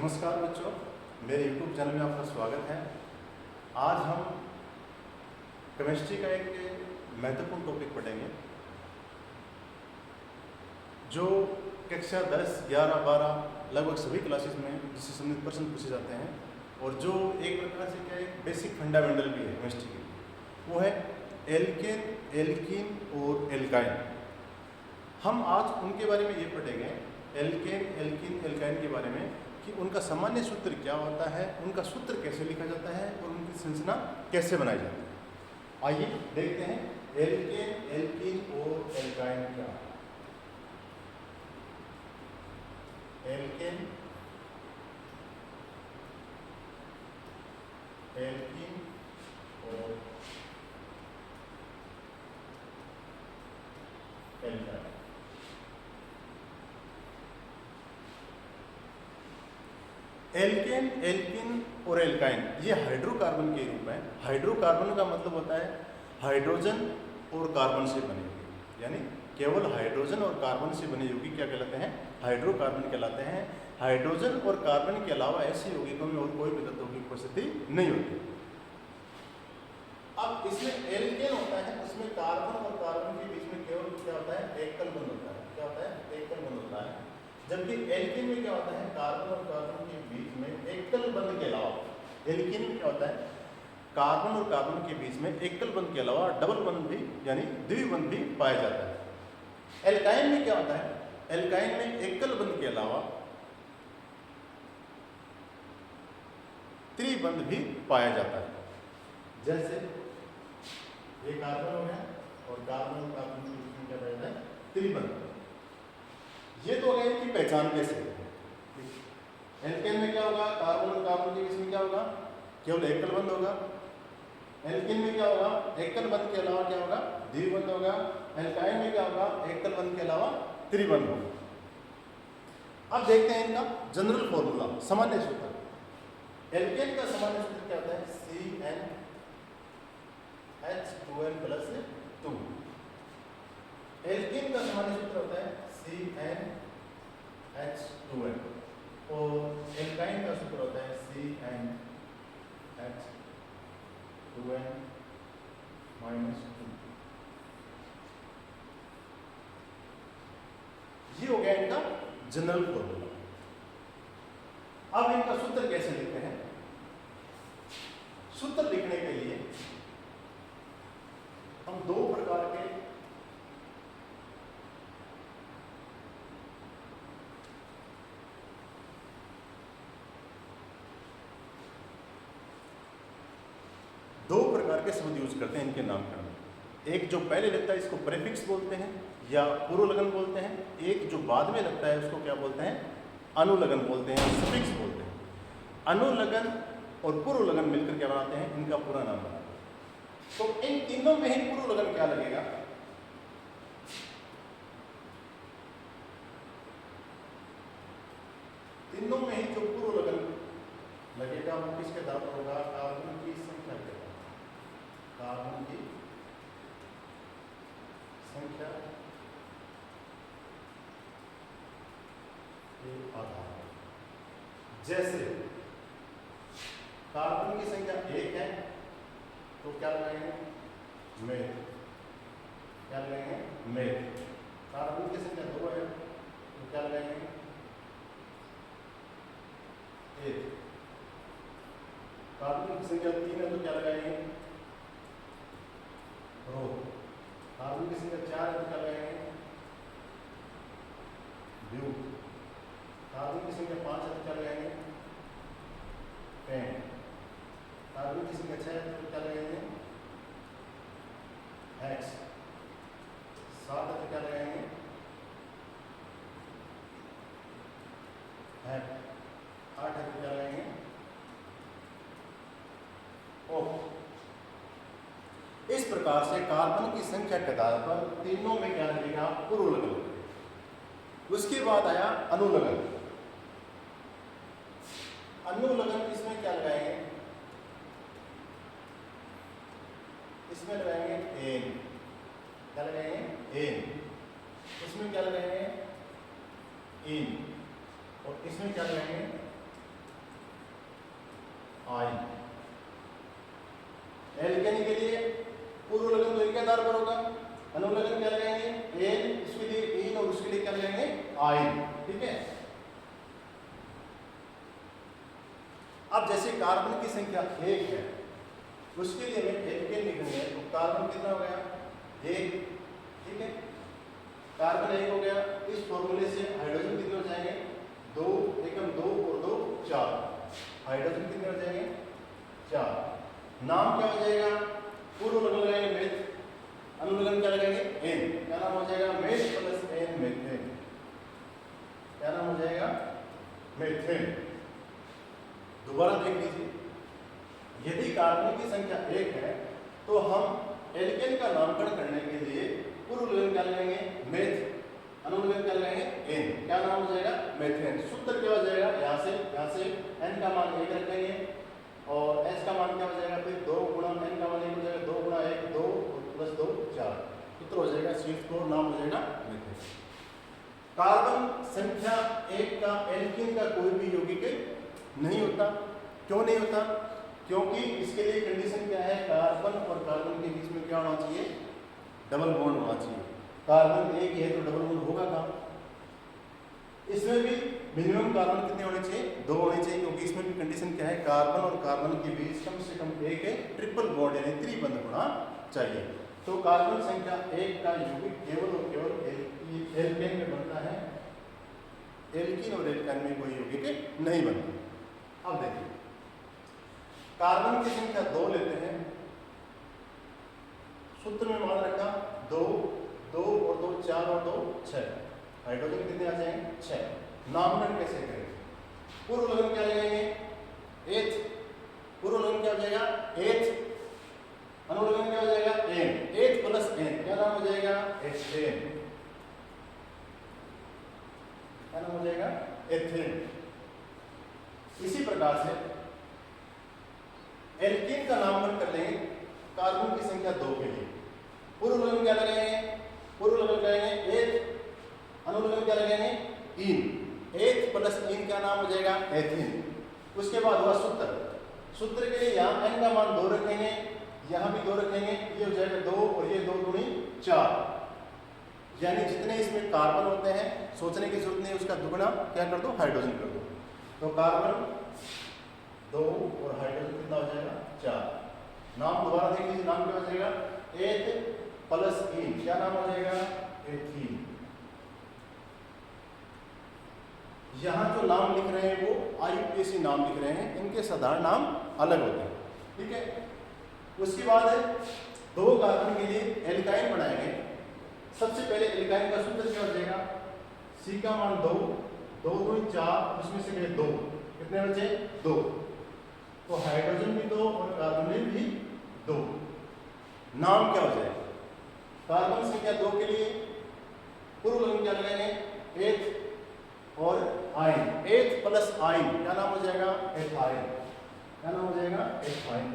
नमस्कार बच्चों, मेरे YouTube चैनल में आपका स्वागत है। आज हम केमिस्ट्री का एक महत्वपूर्ण टॉपिक पढ़ेंगे जो कक्षा 10, 11, 12 लगभग सभी क्लासेस में जिससे संबंधित प्रश्न पूछे जाते हैं और जो एक प्रकार से क्या एक बेसिक फंडामेंटल भी है केमिस्ट्री की, वो है एल्केन, एल्कीन और एल्काइन। हम आज उनके बारे में ये पढ़ेंगे, एल्केन, एल्कीन, एल्काइन के बारे में कि उनका सामान्य सूत्र क्या होता है, उनका सूत्र कैसे लिखा जाता है और उनकी संरचना कैसे बनाई जाती है। आइए देखते हैं एल्केन, एल्कीन और एल्काइन क्या है। एल्केन, एल्कीन और एल्काइन। एल्केन, एल्कीन और एल्काइन ये हाइड्रोकार्बन के रूप हैं। हाइड्रोकार्बन का मतलब होता है हाइड्रोजन और कार्बन से बने हुए, यानी केवल हाइड्रोजन और कार्बन से बने यौगिक क्या कहलाते हैं, हाइड्रोकार्बन कहलाते हैं। हाइड्रोजन और कार्बन के अलावा ऐसे यौगिकों में और कोई भी तत्वों की उपस्थिति नहीं होती। अब इसमें एल्केन होता है, उसमें कार्बन और कार्बन के बीच में केवल क्या होता है, एकल बंध होता है। क्या होता है, एकल बंध होता है। जबकि एल्कीन में क्या होता है, कार्बन और कार्बन के बीच में एकल बंध के अलावा, एल्कीन में क्या होता है, कार्बन और कार्बन के बीच में एकल बंध के अलावा डबल बंध भी यानी द्विबंध भी पाया जाता है। एल्काइन में क्या होता है, एल्काइन में एकल बंध के अलावा त्रिबंध भी पाया जाता है। जैसे ये कार्बन हो गया और कार्बन और कार्बन के बीच में क्या पाया जाता है, त्रिबंध। ये तो हो गया इनकी पहचान कैसे। एल्केन में क्या होगा, कार्बन और कार्बन के बीच में क्या होगा, केवल एकल बंध होगा। एल्कीन में क्या होगा, एकल बंध के अलावा क्या होगा, द्विबंध होगा। एल्काइन में क्या होगा, एकल बंध के अलावा त्रिबंध होगा। अब देखते हैं इनका जनरल फॉर्मूला, सामान्य सूत्र। एल्केन का सामान्य सूत्र क्या होता है, CnH2n+2। एल्कीन का सामान्य सूत्र होता है CnH2n और एल्काइन का सूत्र होता है CnH2n-2। ये हो गया इनका जनरल फॉर्मूला। अब इनका सूत्र कैसे लिखते हैं। सूत्र लिखने के लिए हम दो प्रकार के शब्द यूज करते हैं इनके नामकरण में। एक जो पहले लगता है इसको प्रेफिक्स बोलते हैं या पूर्वलगन बोलते हैं। एक जो बाद में लगता है उसको क्या बोलते हैं, अनुलगन बोलते हैं, सफिक्स बोलते हैं। अनुलगन और पूर्वलगन मिलकर क्या बनाते हैं, इनका पूरा नाम बनाते हैं। तो इन तीनों में ही पूर्वलगन क्या लगेगा, तीनों में ही जो पूर्वलगन लगेगा वो किसके आधार पर होगा, कार्बन की संख्या के, कार्बन की संख्या के आधार पर। जैसे कार्बन की संख्या 1 है तो क्या लगाएंगे, मेथ। क्या लगाएंगे, मेथ। कार्बन की संख्या 2 है तो क्या लगाएंगे, एक। कार्बन की संख्या 3 है तो क्या लगाएंगे, रो। कार्बन की संख्या 4 है तो क्या लगाएंगे, ब्यू। कार्बन की संख्या 5 है तो क्या लगाएंगे, पेन। कार्बन की संख्या 6 है तो क्या लगाएंगे, हेक्स। 7 है तो क्या लगाएंगे, हेप। 8 है तो क्या लगाएंगे, ओक। इस प्रकार से कार्बन की संख्या के आधार पर तीनों में क्या लगेगा, पूर्वलगन। उसके बाद आया अनुलगन। अनुलगन इसमें क्या लगाएंगे, इसमें लगाएंगे एन। क्या लगाएंगे, एन। इसमें क्या लगाएंगे, इन। और इसमें क्या लगाएंगे, कार्बन होगा, अनुलग्न क्या लगाएंगे, एन, इसके लिए इन और उसके लिए क्या लगाएंगे, आइन। ठीक है। अब जैसे कार्बन की संख्या 1 है, उसके लिए हमें एल्केन लिखनी है, तो कार्बन कितना हो गया, 1। ठीक है, कार्बन 1 हो गया। इस फॉर्मूले से हाइड्रोजन कितने हो जाएंगे, 2 एकम 2 और 2 4। हाइड्रोजन कितने हो जाएंगे, 4। नाम क्या हो जाएगा, पूर्व लग्न लगाएंगे मेथ, अनुलग्न क्या लगाएंगे, एन। क्या नाम हो जाएगा, मेथ प्लस एन, मेथेन। क्या नाम हो जाएगा, मेथेन। दोबारा देख लीजिए, यदि कार्बन की संख्या 1 है तो हम एल्केन का नामकरण करने के लिए पूर्व लग्न क्या लगाएंगे, मेथ, अनुलग्न क्या लगाएंगे, एन। क्या नाम हो जाएगा, मेथेन। सूत्र क्या हो जाएगा, यहाँ से एन का मान 1 रखेंगे और एस का मान क्या हो जाएगा, फिर 2 गुणा एन का मान 1 हो जाएगा, 2 गुणा 1 2 प्लस 2 4। सूत्र हो जाएगा CH4, नाम हो जाएगा मेथेन। कार्बन संख्या 1 का एल्कीन का कोई भी यौगिक नहीं होता। क्यों नहीं होता, क्योंकि इसके लिए कंडीशन क्या है, कार्बन और कार्बन के बीच में क्या होना चाहिए, डबल बॉन्ड होना चाहिए। कार्बन एक ही है तो डबल बॉन्ड होगा कहाँ। इसमें भी मिनिमम कार्बन कितने होने चाहिए, 2 होने चाहिए, क्योंकि इसमें भी कंडीशन क्या है, कार्बन और कार्बन के बीच कम से कम एक ट्रिपल बॉन्ड यानी त्रिबंध होना चाहिए। तो कार्बन संख्या 1 का यौगिक केवल और केवल एल्केन में बनता है, एल्कीन और एल्काइन में कोई यौगिक नहीं बनता। अब देखिए, कार्बन की संख्या 2 लेते हैं, सूत्र में मान रखा 2 2 और 2 4 और 2 6। हाइड्रोजन कितने आ जाएंगे, 6। नामकरण कैसे करेंगे, पूर्व लग्न क्या लगाएंगे, एथ। पूर्व लग्न क्या हो जाएगा, एथ। अनुलग्न क्या हो जाएगा, एन। एथ प्लस एन, क्या नाम हो जाएगा, एथेन। क्या नाम हो जाएगा, एथेन। इसी प्रकार से एल्कीन का नामकरण कर लेंगे कार्बन की संख्या 2 के लिए। पूर्व लग्न क्या लगाएंगे, पूर्व लग्न लगाएंगे एथ, अनुलग्न क्या लगाएंगे, इन। एथ प्लस इन क्या नाम हो जाएगा, एथीन। उसके बाद हुआ सूत्र। सूत्र के लिए यहाँ एन का मान 2 रखेंगे, यहाँ भी 2 रखेंगे, ये हो जाएगा 2 और ये 2 दूनी 4। यानी जितने इसमें कार्बन होते हैं सोचने की जरूरत नहीं, उसका दुगना क्या कर दो, हाइड्रोजन कर दो। तो कार्बन 2 और हाइड्रोजन कितना हो जाएगा, 4। नाम दोबारा देख लीजिए, नाम क्या हो जाएगा, एथ प्लस इन। क्या नाम हो जाएगा, एथीन। यहाँ जो नाम लिख रहे हैं वो IUPAC नाम लिख रहे हैं, इनके साधारण नाम अलग होते हैं। ठीक है। उसके बाद है 2 कार्बन के लिए एल्काइन बनाएंगे। सबसे पहले एल्काइन का सूत्र क्या हो जाएगा, C का मान 2 2 दूनी 4, उसमें से 2 कितने बचे, 2। तो हाइड्रोजन भी 2 और कार्बन में भी 2। नाम क्या हो जाएगा, कार्बन संख्या 2 के लिए पूर्व लग्न क्या लगाएंगे, एथ और आइन। एथ प्लस आइन क्या नाम हो जाएगा, एथाइन। क्या नाम हो जाएगा, एथाइन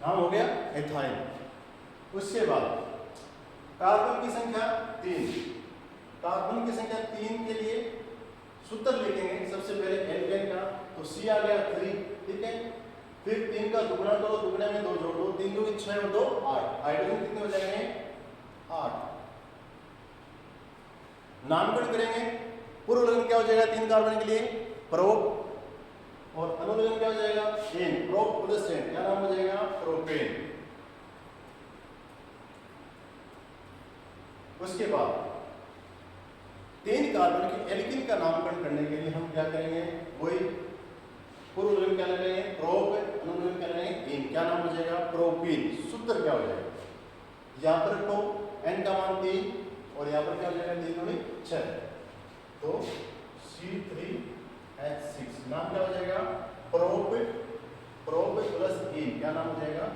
नाम हो गया, एथाइन। उसके बाद कार्बन की संख्या 3। कार्बन की संख्या 3 के लिए सूत्र लिखेंगे सबसे पहले एल्केन का, तो C आ गया 3। ठीक है, फिर 3 का दुगना करो, दुगने में 2 जोड़ दो, 3 दूनी 6 और 2 8। हाइड्रोजन कितने हो जाएंगे, 8। नामकरण करेंगे, पूर्व लग्न क्या हो जाएगा 3 कार्बन के लिए, प्रोप, और अनुलग्न क्या हो जाएगा, एन। प्रोप प्लस एन, क्या नाम हो जाएगा, प्रोपेन। उसके बाद 3 कार्बन के एल्कीन का नामकरण करने के लिए हम क्या करेंगे, वही पूर्व लग्न क्या लगाएंगे, प्रोप, अनुलग्न क्या लगाएंगे, एन। क्या नाम हो जाएगा, प्रोपीन। सूत्र क्या हो जाएगा, यहाँ पर तो एन का मान 3 और यहाँ पर क्या हो जाएगा, 3 दूनी 6, तो C3H6। नाम क्या हो जाएगा, प्रोप प्लस एन। क्या नाम हो जाएगा,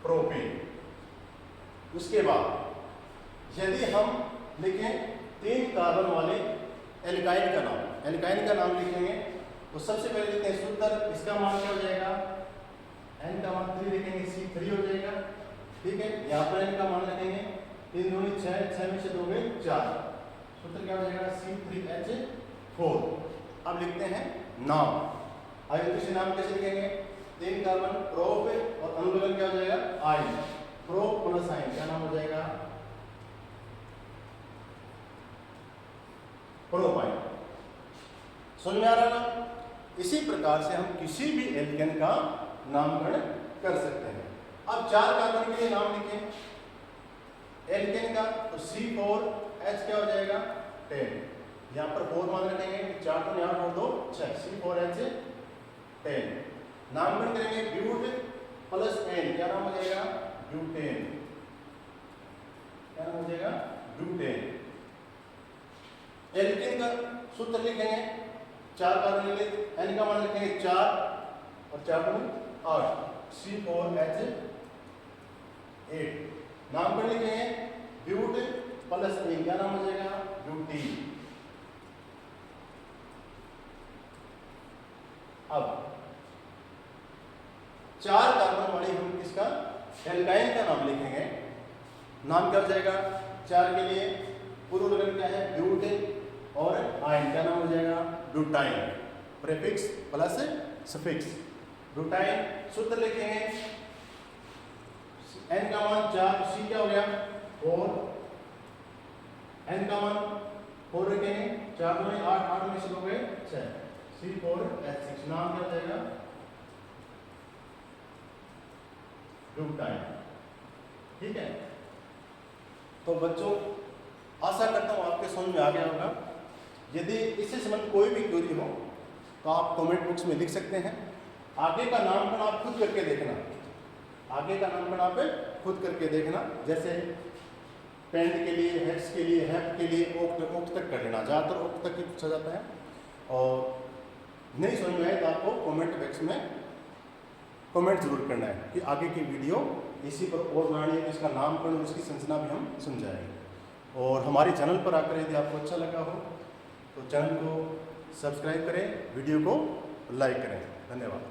प्रोपेन। उसके बाद यदि हम लिखें 3 कार्बन वाले एल्काइन का नाम, एल्काइन का नाम लिखेंगे तो सबसे पहले लिखते हैं सूत्र। इसका मान क्या हो जाएगा, एन का मान 3 लिखेंगे, C3 हो जाएगा। ठीक है, यहाँ पर एन का मान लिखेंगे, 3 दूनी 6, 6 में से 2 गए 4। सूत्र क्या हो जाएगा, C3H4। अब लिखते हैं नाम। आयनिक नाम कैसे लिखेंगे? 3 कार्बन प्रोप और अनुलग्न क्या हो जाएगा? आयन। प्रो प्लस आयन क्या नाम हो जाएगा? प्रोपाइन। समझ में आ रहा ना? इसी प्रकार से हम किसी भी एल्केन का नामकरण कर सकते हैं। अब 4 कार्बन के लिए नाम लिखें एल्केन का, तो C4H क्या हो जाएगा? 10। यहाँ पर 4 मान रखेंगे, 4 तो यहाँ और 2 6, C4H 10। नामकरण करेंगे ब्यूट प्लस एन क्या नाम हो जाएगा? ब्यूटेन। क्या नाम हो जाएगा? ब्यूटेन। एल्केन का सूत्र लिखेंगे, 4 कार्बन ले एन का मान लिखेंगे 4 और 4 दूनी 8, C4H 8। नामकरण लिखेंगे ब्यूट प्लस एन क्या नाम हो जाएगा? ब्यूटीन। अब 4 कार्बन वाले हम किसका एल्काइन का नाम लिखेंगे। नाम क्या हो जाएगा? 4 के लिए पूर्व लग्न क्या है? ब्यूट और आयन क्या नाम हो जाएगा? Butyne. Prefix plus suffix butyne. सूत्र लिखेंगे एन का मान 4, सी क्या हो गया? 4, एन का मान 4 रखेंगे, 4 में 8, 8 में से हो गए 6, C4H6। नाम क्या हो जाएगा? ब्यूटाइन। ठीक है, तो बच्चों आशा करता हूँ आपके समझ में आ गया होगा। यदि इससे संबंधित कोई भी क्वेरी हो तो आप कमेंट बॉक्स में लिख सकते हैं। आगे का नामकरण आप खुद करके देखना, आगे का नामकरण आप खुद करके देखना। जैसे पेंट के लिए, हेक्स के लिए, हेप के लिए ओक्ट तक कर लेना, ज़्यादातर ओक्ट तक ही पूछा जाता है। और नहीं समझ में आए तो आपको कमेंट बॉक्स में कमेंट जरूर करना है कि आगे की वीडियो इसी पर और बनानी है, इसका नामकरण और इसकी संरचना भी हम समझाएंगे। और हमारे चैनल पर आकर यदि आपको अच्छा लगा हो तो चैनल को सब्सक्राइब करें, वीडियो को लाइक करें। धन्यवाद।